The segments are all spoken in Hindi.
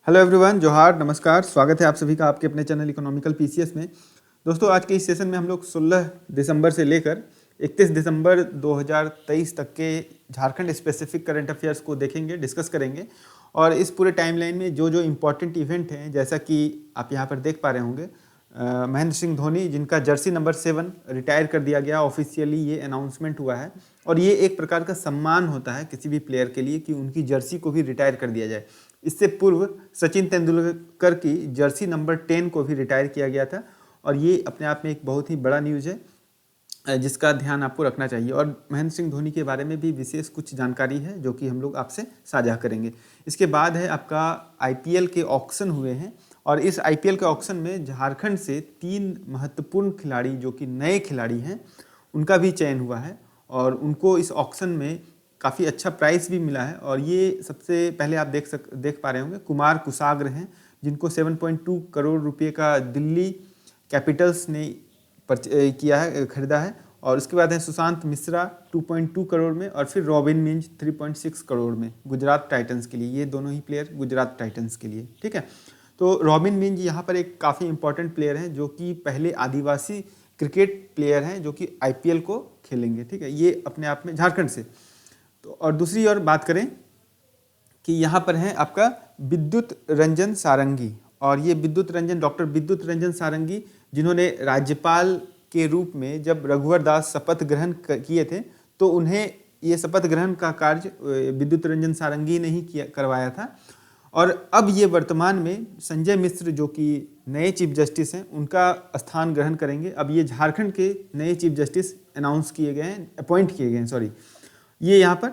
हेलो एवरीवन, जोहार, नमस्कार। स्वागत है आप सभी का आपके अपने चैनल इकोनॉमिकल पीसीएस में। दोस्तों, आज के इस सेशन में हम लोग 16 दिसंबर से लेकर 31 दिसंबर 2023 तक के झारखंड स्पेसिफिक करंट अफेयर्स को देखेंगे, डिस्कस करेंगे। और इस पूरे टाइमलाइन में जो जो इम्पोर्टेंट इवेंट हैं, जैसा कि आप यहाँ पर देख पा रहे होंगे, महेंद्र सिंह धोनी जिनका जर्सी नंबर 7 रिटायर कर दिया गया, ऑफिशियली ये अनाउंसमेंट हुआ है। और ये एक प्रकार का सम्मान होता है किसी भी प्लेयर के लिए कि उनकी जर्सी को भी रिटायर कर दिया जाए। इससे पूर्व सचिन तेंदुलकर की जर्सी नंबर 10 को भी रिटायर किया गया था। और ये अपने आप में एक बहुत ही बड़ा न्यूज़ है जिसका ध्यान आपको रखना चाहिए। और महेंद्र सिंह धोनी के बारे में भी विशेष कुछ जानकारी है जो कि हम लोग आपसे साझा करेंगे। इसके बाद है आपका आईपीएल के ऑक्शन हुए हैं, और इस आईपीएल के ऑक्शन में झारखंड से 3 महत्वपूर्ण खिलाड़ी जो कि नए खिलाड़ी हैं उनका भी चयन हुआ है। और उनको इस ऑक्शन में काफ़ी अच्छा प्राइस भी मिला है। और ये सबसे पहले आप देख पा रहे होंगे, कुमार कुसाग्र हैं जिनको 7.2 करोड़ रुपए का दिल्ली कैपिटल्स ने किया है, खरीदा है। और उसके बाद है सुशांत मिश्रा 2.2 करोड़ में, और फिर रॉबिन मिंज 3.6 करोड़ में गुजरात टाइटंस के लिए। ये दोनों ही प्लेयर गुजरात टाइटंस के लिए, ठीक है। तो रॉबिन मिंज यहाँ पर एक काफ़ी इंपॉर्टेंट प्लेयर हैं जो कि पहले आदिवासी क्रिकेट प्लेयर हैं जो कि आईपीएल को खेलेंगे, ठीक है। ये अपने आप में झारखंड से। तो और दूसरी ओर बात करें कि यहाँ पर है आपका विद्युत रंजन सारंगी। और ये डॉक्टर विद्युत रंजन सारंगी जिन्होंने राज्यपाल के रूप में जब रघुवर दास शपथ ग्रहण किए थे, तो उन्हें ये शपथ ग्रहण का कार्य विद्युत रंजन सारंगी ने ही करवाया था। और अब ये वर्तमान में संजय मिश्र जो कि नए चीफ जस्टिस हैं उनका स्थान ग्रहण करेंगे। अब ये झारखंड के नए चीफ जस्टिस अनाउंस किए गए हैं, अपॉइंट किए गए हैं, सॉरी। ये यहाँ पर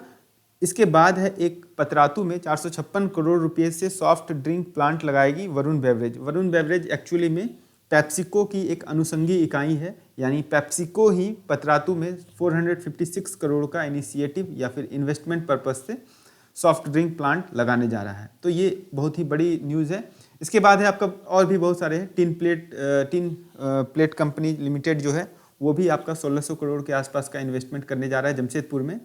इसके बाद है एक पतरातू में 456 करोड़ रुपए से सॉफ्ट ड्रिंक प्लांट लगाएगी Varun beverage. Varun beverage actually में पेप्सिको की एक अनुषंगी इकाई है, यानी पेप्सिको ही पतरातू में 456 करोड़ का इनिशिएटिव या फिर इन्वेस्टमेंट पर्पज से सॉफ्ट ड्रिंक प्लांट लगाने जा रहा है। तो ये बहुत ही बड़ी न्यूज़ है। इसके बाद है आपका और भी बहुत सारे हैं। टिन प्लेट कंपनी लिमिटेड जो है वो भी आपका 1600 करोड़ के आसपास का इन्वेस्टमेंट करने जा रहा है जमशेदपुर में।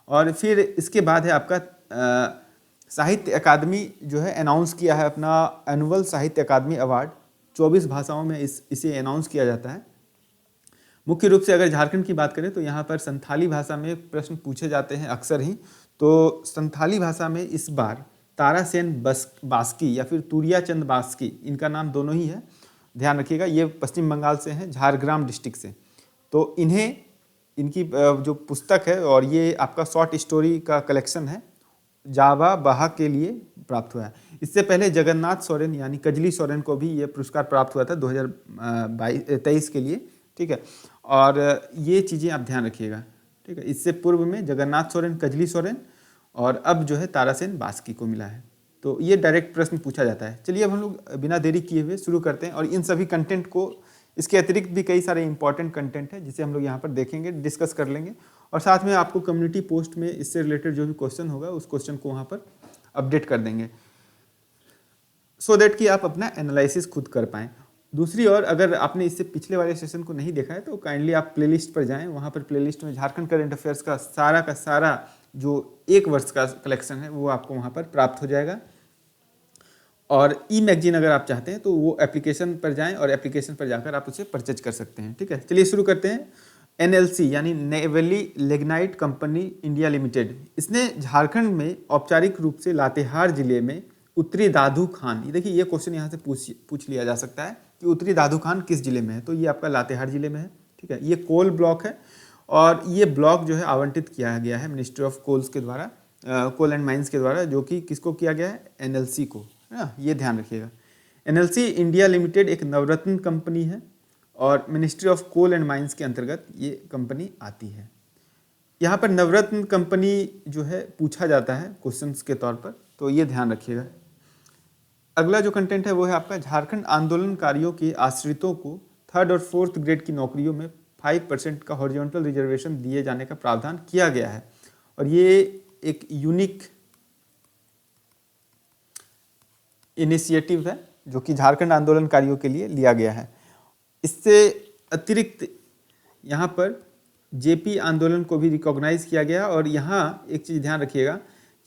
और फिर इसके बाद है आपका साहित्य अकादमी जो है अनाउंस किया है अपना एनुअल साहित्य अकादमी अवार्ड। 24 भाषाओं में इसे अनाउंस किया जाता है। मुख्य रूप से अगर झारखंड की बात करें तो यहाँ पर संथाली भाषा में प्रश्न पूछे जाते हैं अक्सर ही। तो संथाली भाषा में इस बार तारासेन बास्की या फिर तुरिया चंद बास्की, इनका नाम दोनों ही है, ध्यान रखिएगा। ये पश्चिम बंगाल से हैं, झारग्राम डिस्ट्रिक्ट से। तो इनकी जो पुस्तक है, और ये आपका शॉर्ट स्टोरी का कलेक्शन है, जावा बहा के लिए प्राप्त हुआ है। इससे पहले जगन्नाथ सोरेन यानी कजली सोरेन को भी ये पुरस्कार प्राप्त हुआ था 2023 के लिए, ठीक है। और ये चीज़ें आप ध्यान रखिएगा, ठीक है। इससे पूर्व में जगन्नाथ सोरेन, कजली सोरेन, और अब जो है तारासेन बास्की को मिला है। तो ये डायरेक्ट प्रश्न पूछा जाता है। चलिए अब हम लोग बिना देरी किए हुए शुरू करते हैं। और इन सभी कंटेंट को, इसके अतिरिक्त भी कई सारे इंपॉर्टेंट कंटेंट है जिसे हम लोग यहाँ पर देखेंगे, डिस्कस कर लेंगे। और साथ में आपको कम्युनिटी पोस्ट में इससे रिलेटेड जो भी क्वेश्चन होगा उस क्वेश्चन को वहाँ पर अपडेट कर देंगे, सो दैट कि आप अपना एनालिसिस खुद कर पाएँ। दूसरी ओर अगर आपने इससे पिछले वाले सेशन को नहीं देखा है तो काइंडली आप प्लेलिस्ट पर जाएं। वहाँ पर प्लेलिस्ट में झारखंड करंट अफेयर्स का सारा जो एक वर्ष का कलेक्शन है वो आपको वहाँ पर प्राप्त हो जाएगा। और ई मैगजीन अगर आप चाहते हैं तो वो एप्लीकेशन पर जाएं और एप्लीकेशन पर जाकर आप उसे परचेज कर सकते हैं, ठीक है। चलिए शुरू करते हैं। एनएलसी यानी Neyveli lignite company India limited, इसने झारखंड में औपचारिक रूप से लातेहार जिले में उत्तरी दादू खान, ये देखिए ये क्वेश्चन यहाँ से पूछ लिया जा सकता है कि उत्तरी दादू खान किस जिले में है। तो ये आपका लातेहार जिले में है, ठीक है। ये कोल ब्लॉक है, और ये ब्लॉक जो है आवंटित किया गया है मिनिस्ट्री ऑफ कोल्स के द्वारा, कोल एंड माइंस के द्वारा, जो कि किसको किया गया है, एनएलसी को, है ना। ये ध्यान रखिएगा। एनएलसी इंडिया लिमिटेड एक नवरत्न कंपनी है और ministry of coal and mines के अंतर्गत ये कंपनी आती है। यहाँ पर नवरत्न कंपनी जो है पूछा जाता है क्वेश्चंस के तौर पर, तो ये ध्यान रखिएगा। अगला जो कंटेंट है वो है आपका झारखंड आंदोलनकारियों के आश्रितों को 3rd और 4th ग्रेड की नौकरियों में 5% का हॉरिजॉन्टल रिजर्वेशन दिए जाने का प्रावधान किया गया है। और ये एक यूनिक इनिशिएटिव है जो कि झारखंड आंदोलनकारियों के लिए लिया गया है। इससे अतिरिक्त यहाँ पर जेपी आंदोलन को भी रिकॉग्नाइज किया गया। और यहाँ एक चीज़ ध्यान रखिएगा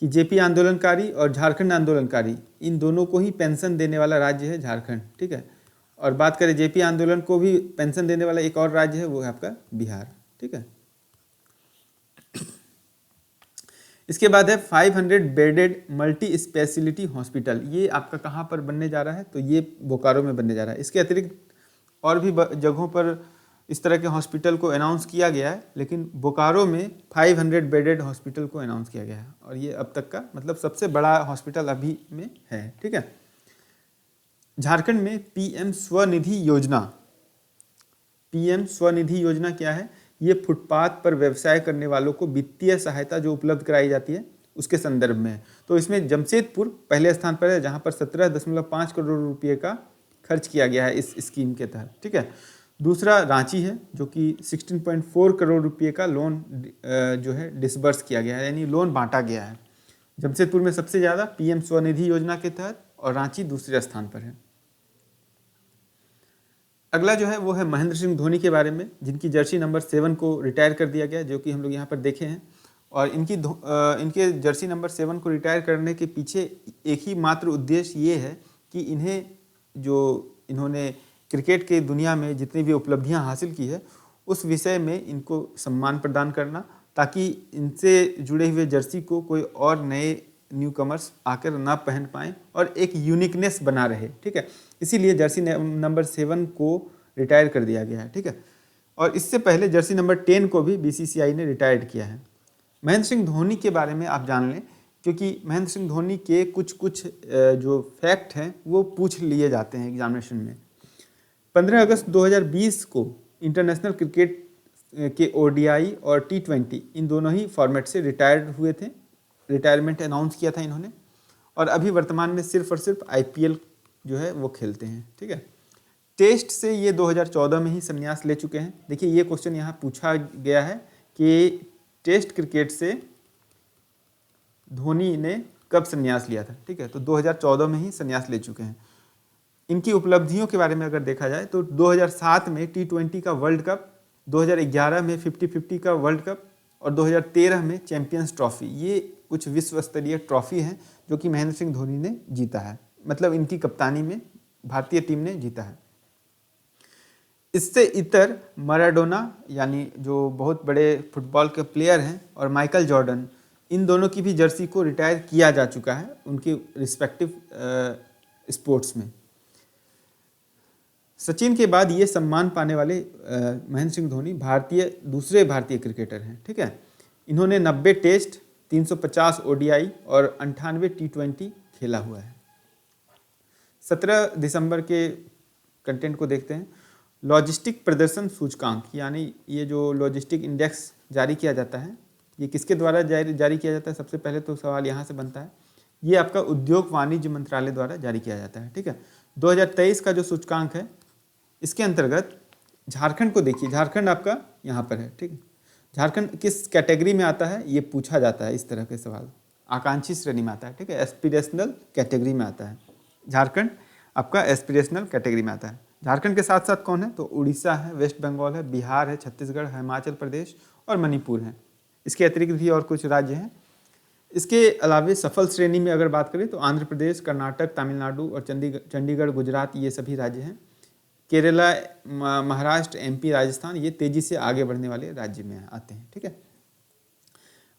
कि जेपी आंदोलनकारी और झारखंड आंदोलनकारी इन दोनों को ही पेंशन देने वाला राज्य है झारखंड, ठीक है। और बात करें जेपी आंदोलन को भी पेंशन देने वाला एक और राज्य है, वो है आपका बिहार, ठीक है। इसके बाद है 500 बेडेड मल्टी स्पेशलिटी हॉस्पिटल। ये आपका कहाँ पर बनने जा रहा है, तो ये बोकारो में बनने जा रहा है। इसके अतिरिक्त और भी जगहों पर इस तरह के हॉस्पिटल को अनाउंस किया गया है, लेकिन बोकारो में 500 बेडेड हॉस्पिटल को अनाउंस किया गया है और ये अब तक का मतलब सबसे बड़ा हॉस्पिटल अभी में है, ठीक है। झारखंड में पीएम स्वनिधि योजना, पीएम स्वनिधि योजना क्या है, ये फुटपाथ पर व्यवसाय करने वालों को वित्तीय सहायता जो उपलब्ध कराई जाती है उसके संदर्भ में है। तो इसमें जमशेदपुर पहले स्थान पर है, जहाँ पर 17.5 करोड़ रुपये का खर्च किया गया है इस स्कीम के तहत, ठीक है। दूसरा रांची है, जो कि 16.4 करोड़ रुपये का लोन जो है डिसबर्स किया गया है, यानी लोन बांटा गया है। जमशेदपुर में सबसे ज़्यादा पीएम स्वनिधि योजना के तहत और रांची दूसरे स्थान पर है। अगला जो है वो है महेंद्र सिंह धोनी के बारे में, जिनकी जर्सी नंबर 7 को रिटायर कर दिया गया, जो कि हम लोग यहाँ पर देखे हैं। और इनके जर्सी नंबर 7 को रिटायर करने के पीछे एक ही मात्र उद्देश्य ये है कि इन्होंने क्रिकेट के दुनिया में जितनी भी उपलब्धियां हासिल की है उस विषय में इनको सम्मान प्रदान करना, ताकि इनसे जुड़े हुए जर्सी को कोई और नए न्यू कमर्स आकर ना पहन पाएँ और एक यूनिकनेस बना रहे, ठीक है। इसीलिए जर्सी नंबर 7 को रिटायर कर दिया गया है, ठीक है। और इससे पहले जर्सी नंबर 10 को भी बीसीसीआई ने रिटायर्ड किया है। महेंद्र सिंह धोनी के बारे में आप जान लें, क्योंकि महेंद्र सिंह धोनी के कुछ जो फैक्ट हैं वो पूछ लिए जाते हैं एग्जामिनेशन में। 15 अगस्त 2020 को इंटरनेशनल क्रिकेट के ओडीआई और T20 इन दोनों ही फॉर्मेट से रिटायर्ड हुए थे, रिटायरमेंट अनाउंस किया था इन्होंने। और अभी वर्तमान में सिर्फ और सिर्फ आईपीएल जो है वो खेलते हैं, ठीक है। टेस्ट से ये 2014 में ही संन्यास ले चुके हैं। देखिए ये क्वेश्चन यहाँ पूछा गया है कि टेस्ट क्रिकेट से धोनी ने कब संन्यास लिया था, ठीक है। तो 2014 में ही संन्यास ले चुके हैं। इनकी उपलब्धियों के बारे में अगर देखा जाए तो 2007 में T20 का वर्ल्ड कप, 2011 में 50-50 का वर्ल्ड कप और 2013 में चैंपियंस ट्रॉफी, ये कुछ विश्व स्तरीय ट्रॉफी हैं जो कि महेंद्र सिंह धोनी ने जीता है, मतलब इनकी कप्तानी में भारतीय टीम ने जीता है। इससे इतर मैराडोना यानी जो बहुत बड़े फुटबॉल के प्लेयर हैं और माइकल जॉर्डन, इन दोनों की भी जर्सी को रिटायर किया जा चुका है उनके रिस्पेक्टिव स्पोर्ट्स में। सचिन के बाद ये सम्मान पाने वाले महेंद्र सिंह धोनी दूसरे भारतीय क्रिकेटर हैं, ठीक है। इन्होंने 90 टेस्ट, 350 ओडीआई और 98 T20 खेला हुआ है। 17 दिसंबर के कंटेंट को देखते हैं। लॉजिस्टिक प्रदर्शन सूचकांक, यानी ये जो लॉजिस्टिक इंडेक्स जारी किया जाता है, ये किसके द्वारा जारी किया जाता है? सबसे पहले तो सवाल यहाँ से बनता है, ये आपका उद्योग वाणिज्य मंत्रालय द्वारा जारी किया जाता है, ठीक है। 2023 का जो सूचकांक है, इसके अंतर्गत झारखंड को देखिए, झारखंड आपका यहाँ पर है, ठीक है। झारखंड किस कैटेगरी में आता है ये पूछा जाता है, इस तरह के सवाल आकांक्षी श्रेणी में आता है, ठीक है। एस्पिरेशनल कैटेगरी में आता है झारखंड, आपका एस्पिरेशनल कैटेगरी में आता है। झारखंड के साथ साथ कौन है? तो उड़ीसा है, वेस्ट बंगाल है, बिहार है, छत्तीसगढ़, हिमाचल प्रदेश और मणिपुर है। इसके अतिरिक्त भी और कुछ राज्य हैं। इसके अलावा सफल श्रेणी में अगर बात करें तो आंध्र प्रदेश, कर्नाटक, तमिलनाडु और चंडीगढ़, गुजरात, ये सभी राज्य हैं। केरला, महाराष्ट्र, एमपी, राजस्थान, ये तेजी से आगे बढ़ने वाले राज्य में आते हैं, ठीक है।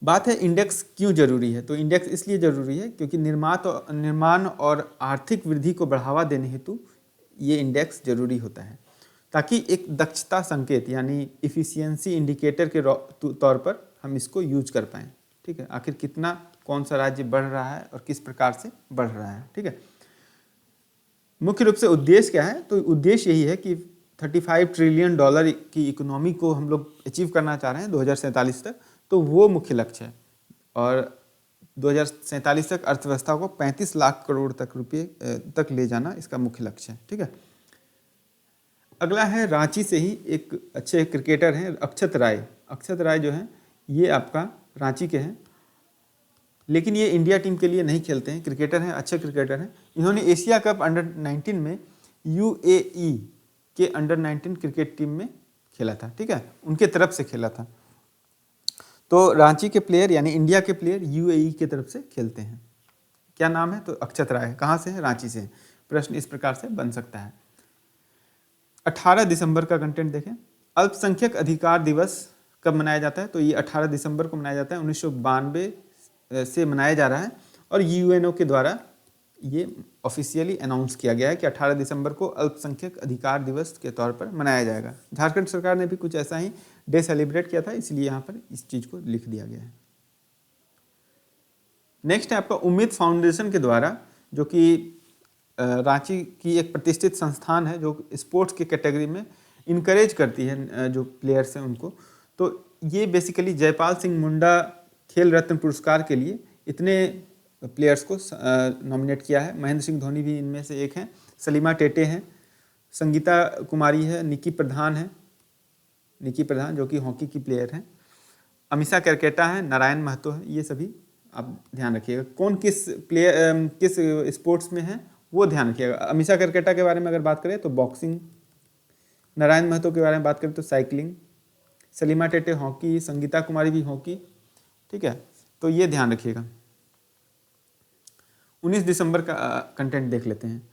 बात है इंडेक्स क्यों जरूरी है? तो इंडेक्स इसलिए जरूरी है क्योंकि निर्माण और आर्थिक वृद्धि को बढ़ावा देने हेतु ये इंडेक्स जरूरी होता है, ताकि एक दक्षता संकेत यानी इफिशियंसी इंडिकेटर के तौर पर हम इसको यूज कर पाएँ, ठीक है। आखिर कितना कौन सा राज्य बढ़ रहा है और किस प्रकार से बढ़ रहा है, ठीक है। मुख्य रूप से उद्देश्य क्या है? तो उद्देश्य यही है कि $35 ट्रिलियन की इकोनॉमी को हम लोग अचीव करना चाह रहे हैं 2047 तक, तो वो मुख्य लक्ष्य है। और 2047 तक अर्थव्यवस्था को 35 लाख करोड़ रुपए तक ले जाना इसका मुख्य लक्ष्य है, ठीक है। अगला है रांची से ही एक अच्छे क्रिकेटर हैं अक्षत राय। अक्षत राय जो हैं ये आपका रांची के हैं, लेकिन ये इंडिया टीम के लिए नहीं खेलते हैं, क्रिकेटर हैं, अच्छे क्रिकेटर हैं। इन्होंने एशिया कप अंडर-19 में UAE के अंडर-19 क्रिकेट टीम में खेला था, ठीक है, उनके तरफ से खेला था। तो रांची के प्लेयर यानी इंडिया के प्लेयर यूएई की तरफ से खेलते हैं। क्या नाम है? तो अक्षत राय। कहाँ से है? रांची से। प्रश्न इस प्रकार से बन सकता है। 18 दिसंबर का कंटेंट देखें। अल्पसंख्यक अधिकार दिवस कब मनाया जाता है? तो ये 18 दिसंबर को मनाया जाता है। 1992 से मनाया जा रहा है और यूएनओ के द्वारा ये ऑफिशियली अनाउंस किया गया है कि 18 दिसंबर को अल्पसंख्यक अधिकार दिवस के तौर पर मनाया जाएगा। झारखंड सरकार ने भी कुछ ऐसा ही डे सेलिब्रेट किया था, इसलिए यहाँ पर इस चीज़ को लिख दिया गया है। नेक्स्ट है आपका उम्मीद फाउंडेशन के द्वारा, जो कि रांची की एक प्रतिष्ठित संस्थान है जो स्पोर्ट्स के कैटेगरी में इनकरेज करती है जो प्लेयर्स हैं उनको। तो ये बेसिकली जयपाल सिंह मुंडा खेल रत्न पुरस्कार के लिए इतने प्लेयर्स को नॉमिनेट किया है। महेंद्र सिंह धोनी भी इनमें से एक हैं, सलीमा टेटे हैं, संगीता कुमारी है, निकी प्रधान है, निकी प्रधान जो कि हॉकी की प्लेयर हैं, अमीषा करकेटा है, नारायण महतो है। ये सभी आप ध्यान रखिएगा। कौन किस प्लेयर किस स्पोर्ट्स में है वो ध्यान रखिएगा। अमीषा करकेटा के बारे में अगर बात करें तो बॉक्सिंग, नारायण महतो के बारे में बात करें तो साइकिलिंग, सलीमा टेटे हॉकी, संगीता कुमारी भी हॉकी। ठीक है, तो ये ध्यान रखिएगा। 19 दिसंबर का कंटेंट देख लेते हैं।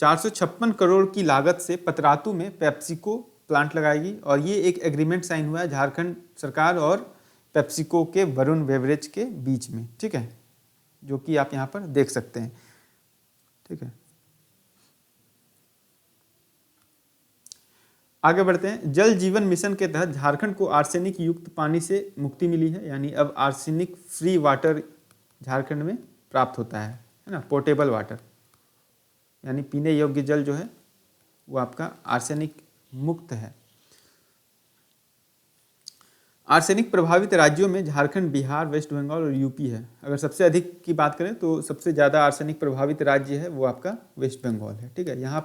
456 करोड़ की लागत से पतरातू में पेप्सिको प्लांट लगाएगी और ये एक एग्रीमेंट साइन हुआ है झारखंड सरकार और पेप्सिको के वरुण बेवरेज के बीच में। ठीक है, जो कि आप यहाँ पर देख सकते हैं। ठीक है, आगे बढ़ते हैं। जल जीवन मिशन के तहत झारखंड को आर्सेनिक युक्त पानी से मुक्ति मिली है, यानी अब आर्सेनिक फ्री वाटर झारखंड में प्राप्त होता है ना, पोर्टेबल वाटर, यानी पीने योग्य जल जो है वो आपका आर्सेनिक मुक्त है। आर्सेनिक प्रभावित राज्यों में झारखंड, बिहार, वेस्ट बंगाल और यूपी है। अगर सबसे अधिक की बात करें तो सबसे ज़्यादा आर्सेनिक प्रभावित राज्य है वो आपका वेस्ट बंगाल है। ठीक है, यहाँ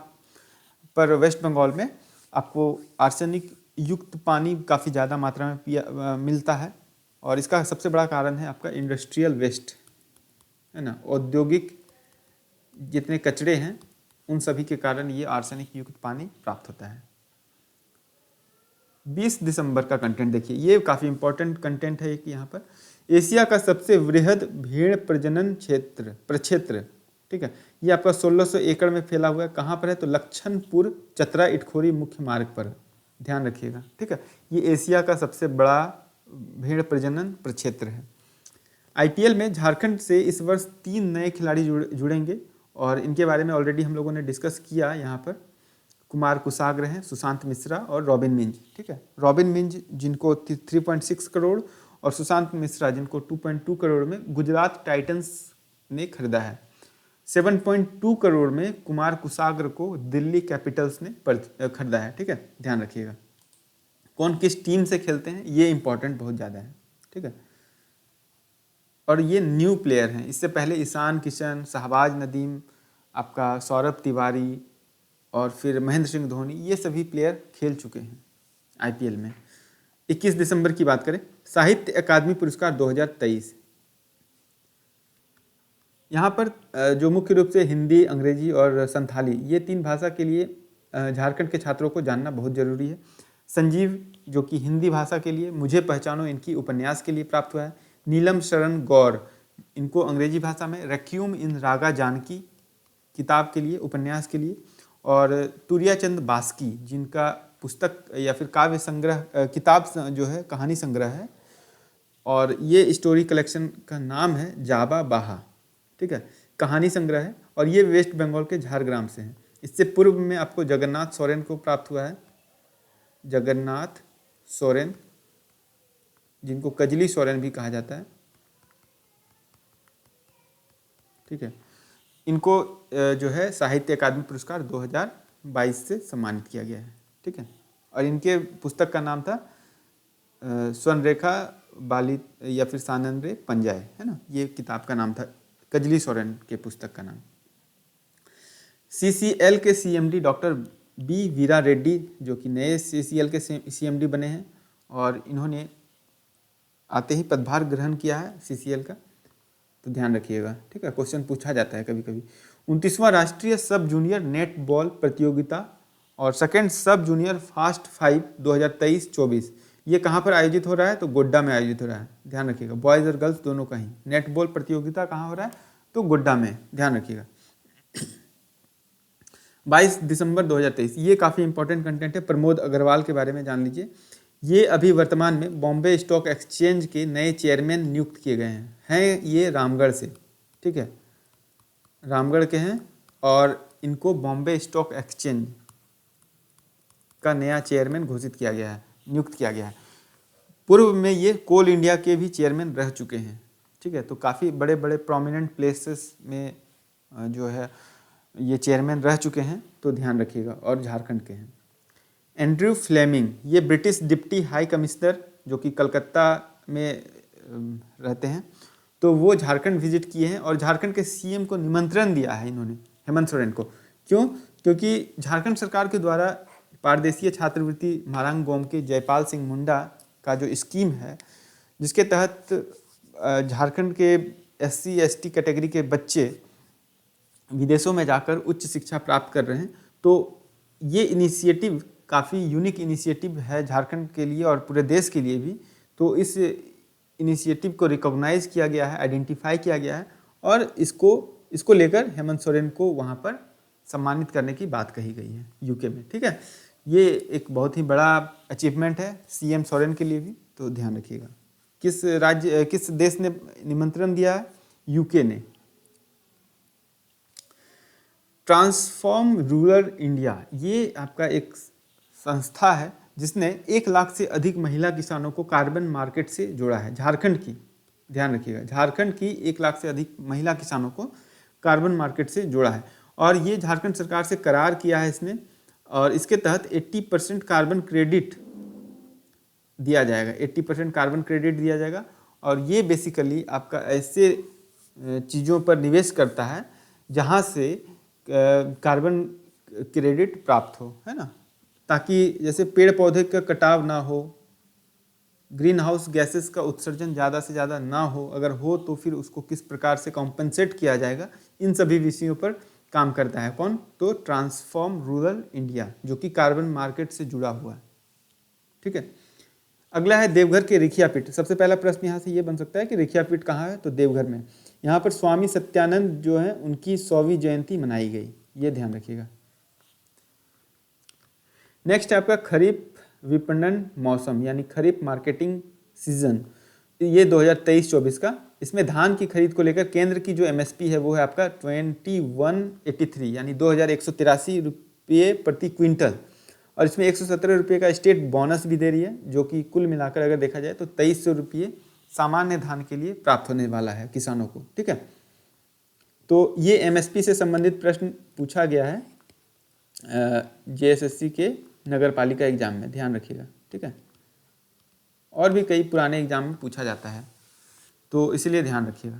पर वेस्ट बंगाल में आपको आर्सेनिक युक्त पानी काफ़ी ज़्यादा मात्रा में मिलता है और इसका सबसे बड़ा कारण है आपका इंडस्ट्रियल वेस्ट, है ना, औद्योगिक जितने कचरे हैं उन सभी के कारण ये आर्सेनिक युक्त पानी प्राप्त होता है। 20 दिसंबर का कंटेंट देखिए, ये काफ़ी इंपॉर्टेंट कंटेंट है कि यहाँ पर एशिया का सबसे वृहद भेड़ प्रजनन प्रक्षेत्र, ठीक है, ये आपका 1600 एकड़ में फैला हुआ है। कहाँ पर है? तो लक्षणपुर चतरा इटखोरी मुख्य मार्ग पर, ध्यान रखिएगा। ठीक है, ये एशिया का सबसे बड़ा भेड़ प्रजनन प्रक्षेत्र है। आईपीएल में झारखंड से इस वर्ष 3 नए खिलाड़ी जुड़ेंगे और इनके बारे में ऑलरेडी हम लोगों ने डिस्कस किया। यहाँ पर कुमार कुसाग्र हैं, सुशांत मिश्रा और रॉबिन मिंज। ठीक है, रॉबिन मिंज जिनको 3.6 करोड़ और सुशांत मिश्रा जिनको 2.2 करोड़ में गुजरात टाइटंस ने खरीदा है। 7.2 करोड़ में कुमार कुसाग्र को दिल्ली कैपिटल्स ने खरीदा है। ठीक है, ध्यान रखिएगा। कौन किस टीम से खेलते हैं ये इंपॉर्टेंट बहुत ज़्यादा है। ठीक है, और ये न्यू प्लेयर हैं। इससे पहले ईशान किशन, शहबाज नदीम, आपका सौरभ तिवारी और फिर महेंद्र सिंह धोनी, ये सभी प्लेयर खेल चुके हैं आईपीएल में। 21 दिसंबर की बात करें, साहित्य अकादमी पुरस्कार 2023। यहाँ पर जो मुख्य रूप से हिंदी, अंग्रेजी और संथाली, ये 3 भाषा के लिए झारखंड के छात्रों को जानना बहुत ज़रूरी है। संजीव जो कि हिंदी भाषा के लिए, मुझे पहचानो इनकी उपन्यास के लिए प्राप्त हुआ है। नीलम शरण गौर, इनको अंग्रेजी भाषा में रेक्यूम इन रागा जानकी किताब के लिए, उपन्यास के लिए। और तुरियाचंद बास्की जिनका पुस्तक या फिर काव्य संग्रह किताब जो है कहानी संग्रह है और ये स्टोरी कलेक्शन का नाम है जाबा बाहा। ठीक है, कहानी संग्रह है और ये वेस्ट बंगाल के झारग्राम से हैं। इससे पूर्व में आपको जगन्नाथ सोरेन को प्राप्त हुआ है, जगन्नाथ सोरेन जिनको कजली सोरेन भी कहा जाता है। ठीक है, इनको जो है साहित्य अकादमी पुरस्कार 2022 से सम्मानित किया गया है। ठीक है, और इनके पुस्तक का नाम था स्वर्णरेखा बाली या फिर सानंदरे पंजाय, है ना, ये किताब का नाम था, कजली सोरेन के पुस्तक का नाम। सीसीएल के सीएमडी डॉक्टर बी वीरा रेड्डी जो कि नए सीसीएल के सीएमडी बने हैं और इन्होंने आते ही पदभार ग्रहण किया है सीसीएल का, तो ध्यान रखिएगा। ठीक है, क्वेश्चन पूछा जाता है कभी कभी। 29वां राष्ट्रीय सब जूनियर नेट बॉल प्रतियोगिता और सेकेंड सब जूनियर फास्ट 5 2023-24 ये कहाँ पर आयोजित हो रहा है? तो गोड्डा में आयोजित हो रहा है, ध्यान रखिएगा। बॉयज़ और गर्ल्स दोनों का ही। नेटबॉल प्रतियोगिता कहाँ हो रहा है? तो गोड्डा में, ध्यान रखिएगा। 22 दिसंबर 2023, ये काफ़ी इंपॉर्टेंट कंटेंट है। प्रमोद अग्रवाल के बारे में जान लीजिए। ये अभी वर्तमान में बॉम्बे स्टॉक एक्सचेंज के नए चेयरमैन नियुक्त किए गए हैं ये रामगढ़ से, ठीक है, रामगढ़ के हैं और इनको बॉम्बे स्टॉक एक्सचेंज का नया चेयरमैन घोषित किया गया है, नियुक्त किया गया है। पूर्व में ये कोल इंडिया के भी चेयरमैन रह चुके हैं, ठीक है। तो काफ़ी बड़े बड़े प्रोमिनेंट प्लेसेस में जो है ये चेयरमैन रह चुके हैं, तो ध्यान रखिएगा, और झारखंड के हैं। एंड्रयू फ्लेमिंग, ये ब्रिटिश डिप्टी हाई कमिश्नर जो कि कलकत्ता में रहते हैं, तो वो झारखंड विजिट किए हैं और झारखंड के सीएम को निमंत्रण दिया है इन्होंने, हेमंत सोरेन को। क्यों? क्योंकि झारखंड सरकार के द्वारा पारदेशीय छात्रवृत्ति महारांग गोम के जयपाल सिंह मुंडा का जो स्कीम है, जिसके तहत झारखंड के SC ST कैटेगरी के बच्चे विदेशों में जाकर उच्च शिक्षा प्राप्त कर रहे हैं। तो ये इनिशिएटिव काफ़ी यूनिक इनिशिएटिव है झारखंड के लिए और पूरे देश के लिए भी। तो इस इनिशिएटिव को रिकॉग्नाइज किया गया है, आइडेंटिफाई किया गया है, और इसको लेकर हेमंत सोरेन को वहाँ पर सम्मानित करने की बात कही गई है यूके में, ठीक है। ये एक बहुत ही बड़ा अचीवमेंट है CM सोरेन के लिए भी, तो ध्यान रखिएगा। किस देश ने निमंत्रण दिया है? यूके ने। ट्रांसफॉर्म रूरल इंडिया, ये आपका एक संस्था है जिसने 1 लाख से अधिक महिला किसानों को कार्बन मार्केट से जोड़ा है। झारखंड की, ध्यान रखिएगा, झारखंड की 1 लाख से अधिक महिला किसानों को कार्बन मार्केट से जोड़ा है। और ये झारखंड सरकार से करार किया है इसने, और इसके तहत 80% कार्बन क्रेडिट दिया जाएगा, 80% कार्बन क्रेडिट दिया जाएगा। और ये बेसिकली आपका ऐसे चीज़ों पर निवेश करता है जहाँ से कार्बन क्रेडिट प्राप्त हो, है ना, ताकि जैसे पेड़ पौधे का कटाव ना हो, ग्रीन हाउस गैसेस का उत्सर्जन ज़्यादा से ज़्यादा ना हो, अगर हो तो फिर उसको किस प्रकार से कॉम्पनसेट किया जाएगा, इन सभी विषयों पर काम करता है। कौन? तो ट्रांसफॉर्म रूरल इंडिया, जो कि कार्बन मार्केट से जुड़ा हुआ है, ठीक है। अगला है देवघर के रिखिया पीठ। सबसे पहला प्रश्न यहाँ से ये बन सकता है कि रिखिया पीठ कहाँ है? तो देवघर में। यहाँ पर स्वामी सत्यानंद जो है उनकी 100वीं जयंती मनाई गई, ये ध्यान रखिएगा। नेक्स्ट है आपका खरीफ विपणन मौसम, यानी खरीफ मार्केटिंग सीजन, ये 2023-24 का। इसमें धान की खरीद को लेकर केंद्र की जो MSP है वो है आपका 2183, यानी 2183 रुपये प्रति क्विंटल, और इसमें 117 रुपये का स्टेट बोनस भी दे रही है, जो कि कुल मिलाकर अगर देखा जाए तो 2300 रुपये सामान्य धान के लिए प्राप्त होने वाला है किसानों को, ठीक है। तो ये MSP से संबंधित प्रश्न पूछा गया है JSSC के नगर पालिका एग्जाम में, ध्यान रखिएगा, ठीक है। और भी कई पुराने एग्जाम में पूछा जाता है, तो इसलिए ध्यान रखिएगा।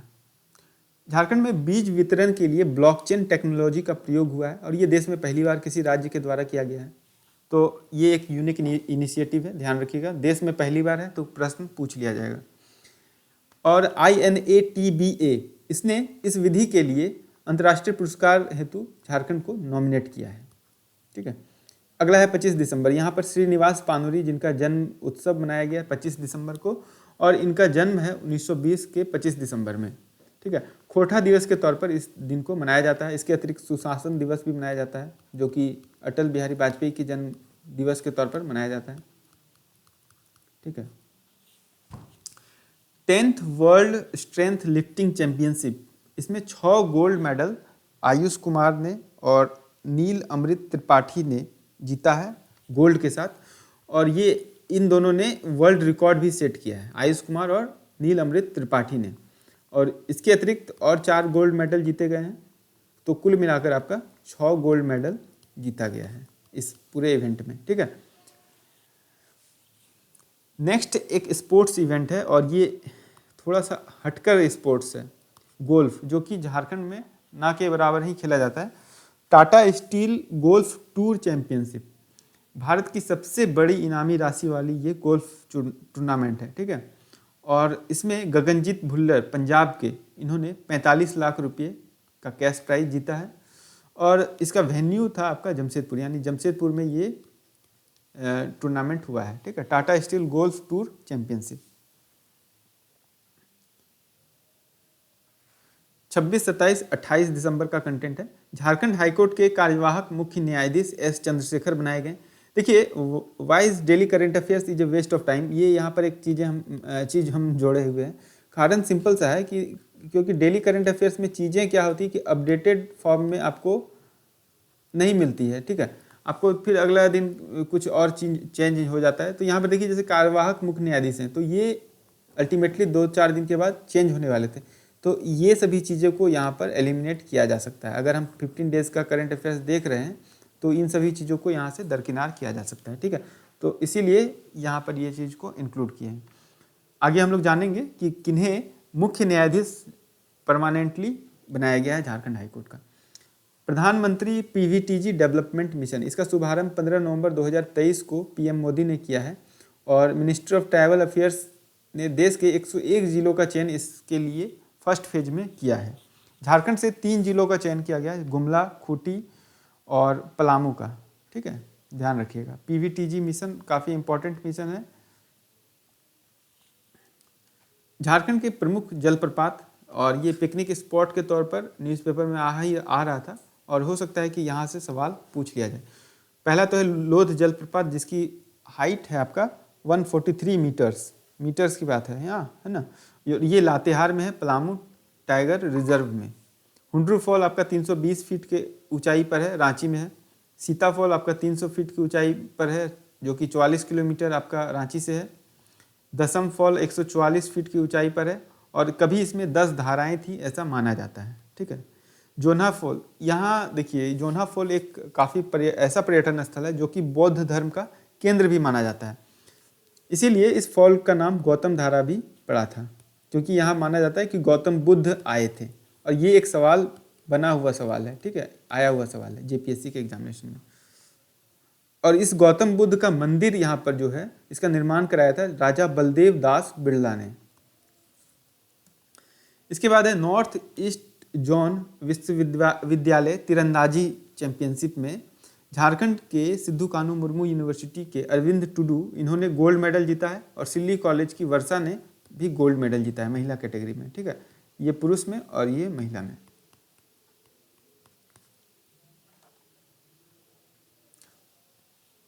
झारखंड में बीज वितरण के लिए ब्लॉकचेन टेक्नोलॉजी का प्रयोग हुआ है, और ये देश में पहली बार किसी राज्य के द्वारा किया गया है। तो ये एक यूनिक इनिशिएटिव है, ध्यान रखिएगा। देश में पहली बार है तो प्रश्न पूछ लिया जाएगा। और INATBA, इसने इस विधि के लिए अंतर्राष्ट्रीय पुरस्कार हेतु झारखंड को नॉमिनेट किया है, ठीक है। अगला है 25 दिसंबर। यहाँ पर श्रीनिवास पानुरी, जिनका जन्म उत्सव मनाया गया 25 दिसंबर को, और इनका जन्म है 1920 के 25 दिसंबर में, ठीक है। खोरठा दिवस के तौर पर इस दिन को मनाया जाता है। इसके अतिरिक्त सुशासन दिवस भी मनाया जाता है, जो कि अटल बिहारी वाजपेयी के जन्म दिवस के तौर पर मनाया जाता है, ठीक है। 10th world strength lifting championship, इसमें 6 गोल्ड मेडल आयुष कुमार ने और नील अमृत त्रिपाठी ने जीता है गोल्ड के साथ, और ये इन दोनों ने वर्ल्ड रिकॉर्ड भी सेट किया है, आयुष कुमार और नील अमृत त्रिपाठी ने। और इसके अतिरिक्त और 4 गोल्ड मेडल जीते गए हैं, तो कुल मिलाकर आपका 6 गोल्ड मेडल जीता गया है इस पूरे इवेंट में, ठीक है। नेक्स्ट एक स्पोर्ट्स इवेंट है, और ये थोड़ा सा हटकर स्पोर्ट्स है, गोल्फ, जो कि झारखंड में ना के बराबर ही खेला जाता है। Tata steel golf tour championship, Bharat की सबसे बड़ी इनामी राशि वाली ये गोल्फ टूर्नामेंट है, ठीक है। और इसमें गगनजीत भुल्लर पंजाब के, इन्होंने 45 लाख रुपये का कैश प्राइज जीता है, और इसका वेन्यू था आपका जमशेदपुर, यानी जमशेदपुर में ये टूर्नामेंट हुआ है, ठीक है, Tata steel golf tour championship. 26, 27, 28 दिसंबर का कंटेंट है। झारखंड हाईकोर्ट के कार्यवाहक मुख्य न्यायाधीश एस चंद्रशेखर बनाए गए। देखिए, wise daily current affairs is a waste of time, ये यहाँ पर एक चीज़ हम जोड़े हुए हैं। कारण सिंपल सा है कि क्योंकि डेली करेंट अफेयर्स में चीज़ें क्या होती है कि अपडेटेड फॉर्म में आपको नहीं मिलती है, ठीक है, आपको फिर अगला दिन कुछ और चेंज हो जाता है। तो यहाँ पर देखिए, जैसे कार्यवाहक मुख्य न्यायाधीश हैं, तो ये अल्टीमेटली 2-4 दिन के बाद चेंज होने वाले थे। तो ये सभी चीज़ों को यहाँ पर एलिमिनेट किया जा सकता है। अगर हम 15 डेज़ का करंट अफेयर्स देख रहे हैं तो इन सभी चीज़ों को यहाँ से दरकिनार किया जा सकता है, ठीक है। तो इसीलिए यहाँ पर ये चीज़ को इंक्लूड किए हैं। आगे हम लोग जानेंगे कि किन्हें मुख्य न्यायाधीश परमानेंटली बनाया गया है झारखंड हाईकोर्ट का। प्रधानमंत्री पीवीटीजी डेवलपमेंट मिशन, इसका शुभारंभ 15 नवंबर 2023 को पीएम मोदी ने किया है और मिनिस्ट्री ऑफ ट्राइबल अफेयर्स ने देश के 101 जिलों का चयन इसके लिए फर्स्ट फेज में किया है। झारखंड से 3 जिलों का चयन किया गया है, गुमला, खूंटी और पलामू का, ठीक है, ध्यान रखिएगा। पीवीटीजी मिशन काफ़ी इंपॉर्टेंट मिशन है। झारखंड के प्रमुख जलप्रपात, और ये पिकनिक स्पॉट के तौर पर न्यूज़पेपर में आ रहा था और हो सकता है कि यहाँ से सवाल पूछ लिया जाए। पहला तो है लोध जलप्रपात, जिसकी हाइट है आपका 143 मीटर्स की बात है यहाँ, है ना। ये लातेहार में है, पलामू टाइगर रिजर्व में। हुंड्रू फॉल आपका 320 फीट के ऊंचाई पर है, रांची में है। सीता फॉल आपका 300 फीट की ऊंचाई पर है, जो कि 44 किलोमीटर आपका रांची से है। दसम फॉल 144 फीट की ऊंचाई पर है और कभी इसमें 10 धाराएं थी ऐसा माना जाता है, ठीक है। जोन्हा फॉल, यहाँ देखिए, जोन्हा फॉल एक काफ़ी ऐसा पर्यटन स्थल है जो कि बौद्ध धर्म का केंद्र भी माना जाता है। इसीलिए इस फॉल का नाम गौतम धारा भी पड़ा था, क्योंकि यहाँ माना जाता है कि गौतम बुद्ध आए थे। और ये एक सवाल बना हुआ सवाल है, ठीक है, आया हुआ सवाल है जेपीएससी के एग्जामिनेशन में। और इस गौतम बुद्ध का मंदिर यहाँ पर जो है, इसका निर्माण कराया था राजा बलदेव दास बिरला ने। इसके बाद है नॉर्थ ईस्ट जोन विश्वविद्यालय तीरंदाजी चैंपियनशिप में झारखंड के सिद्धू कानू मुर्मू यूनिवर्सिटी के अरविंद टुडू, इन्होंने गोल्ड मेडल जीता है और सिल्ली कॉलेज की वर्षा ने भी गोल्ड मेडल जीता है महिला कैटेगरी में, ठीक है, ये पुरुष में और ये महिला में।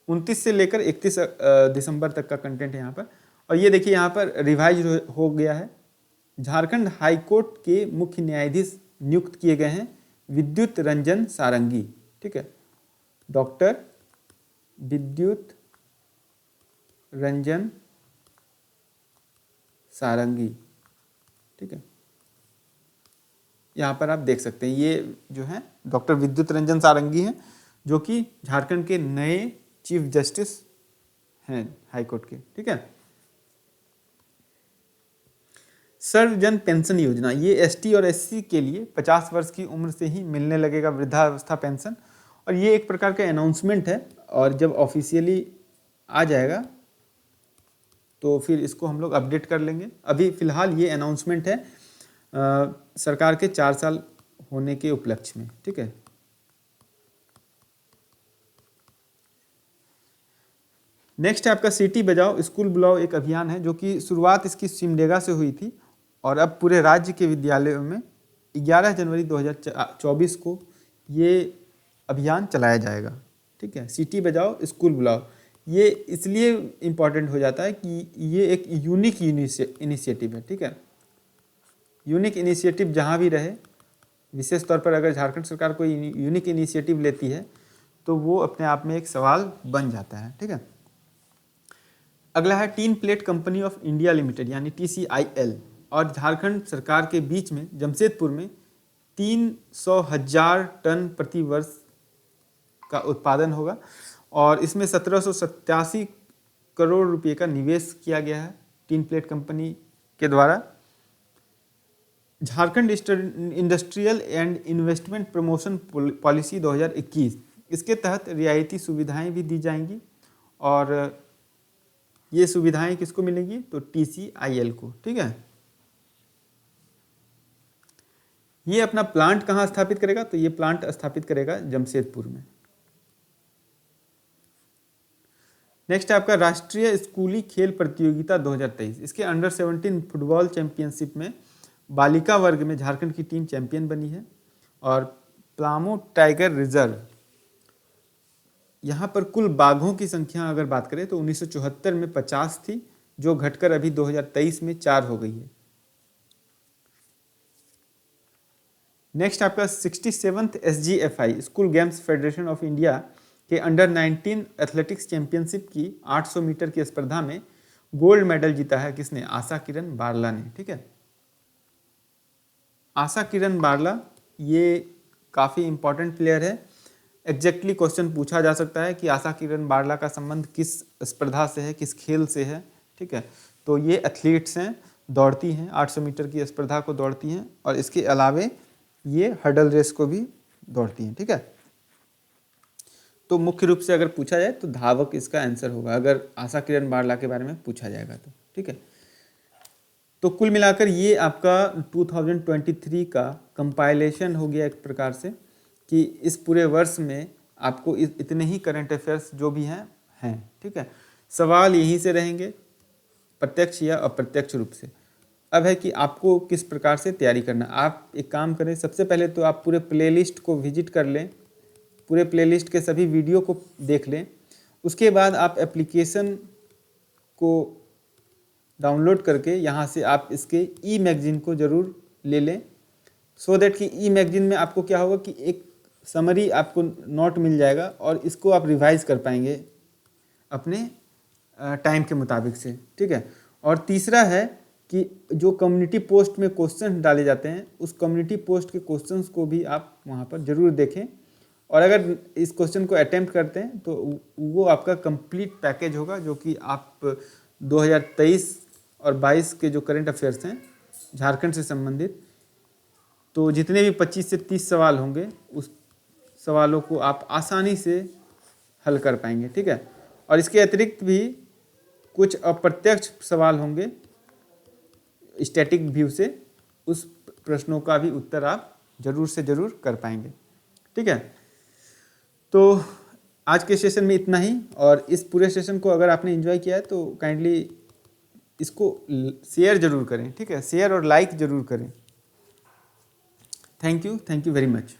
उनतीस से लेकर 31 दिसंबर तक का कंटेंट है यहाँ पर। और ये देखिए, यहाँ पर रिवाइज हो गया है। झारखंड हाईकोर्ट के मुख्य न्यायाधीश नियुक्त किए गए हैं विद्युत रंजन सारंगी, ठीक है, डॉक्टर विद्युत रंजन सारंगी, ठीक है, यहाँ पर आप देख सकते हैं। ये जो है डॉक्टर विद्युत रंजन सारंगी हैं, जो कि झारखंड के नए चीफ जस्टिस हैं हाईकोर्ट के, ठीक है। सर्वजन पेंशन योजना, ये एसटी और एससी के लिए 50 वर्ष की उम्र से ही मिलने लगेगा वृद्धावस्था पेंशन। और ये एक प्रकार का अनाउंसमेंट है, और जब ऑफिशियली आ जाएगा तो फिर इसको हम लोग अपडेट कर लेंगे। अभी फिलहाल ये अनाउंसमेंट है सरकार के 4 साल होने के उपलक्ष्य में, ठीक है। नेक्स्ट है आपका सिटी बचाओ स्कूल बुलाओ, एक अभियान है जो कि शुरुआत इसकी सिमडेगा से हुई थी और अब पूरे राज्य के विद्यालयों में 11 जनवरी 2024 को ये अभियान चलाया जाएगा, ठीक है। सिटी बचाओ स्कूल बुलाओ, ये इसलिए इम्पॉर्टेंट हो जाता है कि ये एक यूनिक इनिशिएटिव है, ठीक है। यूनिक इनिशिएटिव जहाँ भी रहे, विशेष तौर पर अगर झारखंड सरकार कोई यूनिक इनिशिएटिव लेती है तो वो अपने आप में एक सवाल बन जाता है, ठीक है। अगला है tin plate company of India limited यानी TCIL और झारखंड सरकार के बीच में जमशेदपुर में 300,000 टन प्रति वर्ष का उत्पादन होगा और इसमें 1787 करोड़ रुपए का निवेश किया गया है टीन प्लेट कंपनी के द्वारा। Jharkhand industrial and investment promotion policy 2021, इसके तहत रियायती सुविधाएं भी दी जाएंगी और ये सुविधाएं किसको मिलेंगी, तो TCIL को, ठीक है। ये अपना प्लांट कहाँ स्थापित करेगा, तो ये प्लांट स्थापित करेगा जमशेदपुर में। नेक्स्ट है आपका राष्ट्रीय स्कूली खेल प्रतियोगिता 2023। इसके अंडर 17 फुटबॉल चैंपियनशिप में बालिका वर्ग में झारखंड की टीम चैंपियन बनी है। और प्लामो टाइगर रिजर्व, यहाँ पर कुल बाघों की संख्या अगर बात करें तो 1974 में 50 थी, जो घटकर अभी 2023 में 4 हो गई है। नेक्स्ट आपका 67th SGFI school games federation of India के अंडर 19 एथलेटिक्स चैंपियनशिप की 800 मीटर की स्पर्धा में गोल्ड मेडल जीता है किसने? आशा किरण बारला ने। ठीक है, आशा किरण बारला ये काफ़ी इंपॉर्टेंट प्लेयर है। एग्जैक्टली क्वेश्चन पूछा जा सकता है कि आशा किरण बारला का संबंध किस स्पर्धा से है, किस खेल से है। ठीक है, तो ये एथलीट्स हैं, दौड़ती हैं, 800 मीटर की स्पर्धा को दौड़ती हैं और इसके अलावे ये हडल रेस को भी दौड़ती हैं। ठीक है, तो मुख्य रूप से अगर पूछा जाए तो धावक इसका आंसर होगा, अगर आशा किरण बारला के बारे में पूछा जाएगा तो। ठीक है, तो कुल मिलाकर ये आपका 2023 का कंपाइलेशन हो गया एक प्रकार से, कि इस पूरे वर्ष में आपको इतने ही करंट अफेयर्स जो भी हैं। ठीक है, सवाल यहीं से रहेंगे, प्रत्यक्ष या अप्रत्यक्ष रूप से। अब है कि आपको किस प्रकार से तैयारी करना। आप एक काम करें, सबसे पहले तो आप पूरे प्लेलिस्ट को विजिट कर लें, पूरे प्लेलिस्ट के सभी वीडियो को देख लें। उसके बाद आप एप्लीकेशन को डाउनलोड करके यहाँ से आप इसके ई मैगजीन को ज़रूर ले लें, सो दैट कि ई मैगजीन में आपको क्या होगा कि एक समरी आपको नोट मिल जाएगा और इसको आप रिवाइज कर पाएंगे अपने टाइम के मुताबिक से। ठीक है, और तीसरा है कि जो कम्युनिटी पोस्ट में क्वेश्चन डाले जाते हैं, उस कम्युनिटी पोस्ट के क्वेश्चंस को भी आप वहाँ पर ज़रूर देखें। और अगर इस क्वेश्चन को अटेम्प्ट करते हैं तो वो आपका कंप्लीट पैकेज होगा, जो कि आप 2023 और 22 के जो करंट अफेयर्स हैं झारखंड से संबंधित, तो जितने भी 25 से 30 सवाल होंगे उस सवालों को आप आसानी से हल कर पाएंगे। ठीक है, और इसके अतिरिक्त भी कुछ अप्रत्यक्ष सवाल होंगे स्टैटिक व्यू से, उस प्रश्नों का भी उत्तर आप ज़रूर से ज़रूर कर पाएंगे। ठीक है, तो आज के सेशन में इतना ही। और इस पूरे सेशन को अगर आपने एंजॉय किया है तो काइंडली इसको शेयर ज़रूर करें। ठीक है, शेयर और लाइक ज़रूर करें। Thank you very much.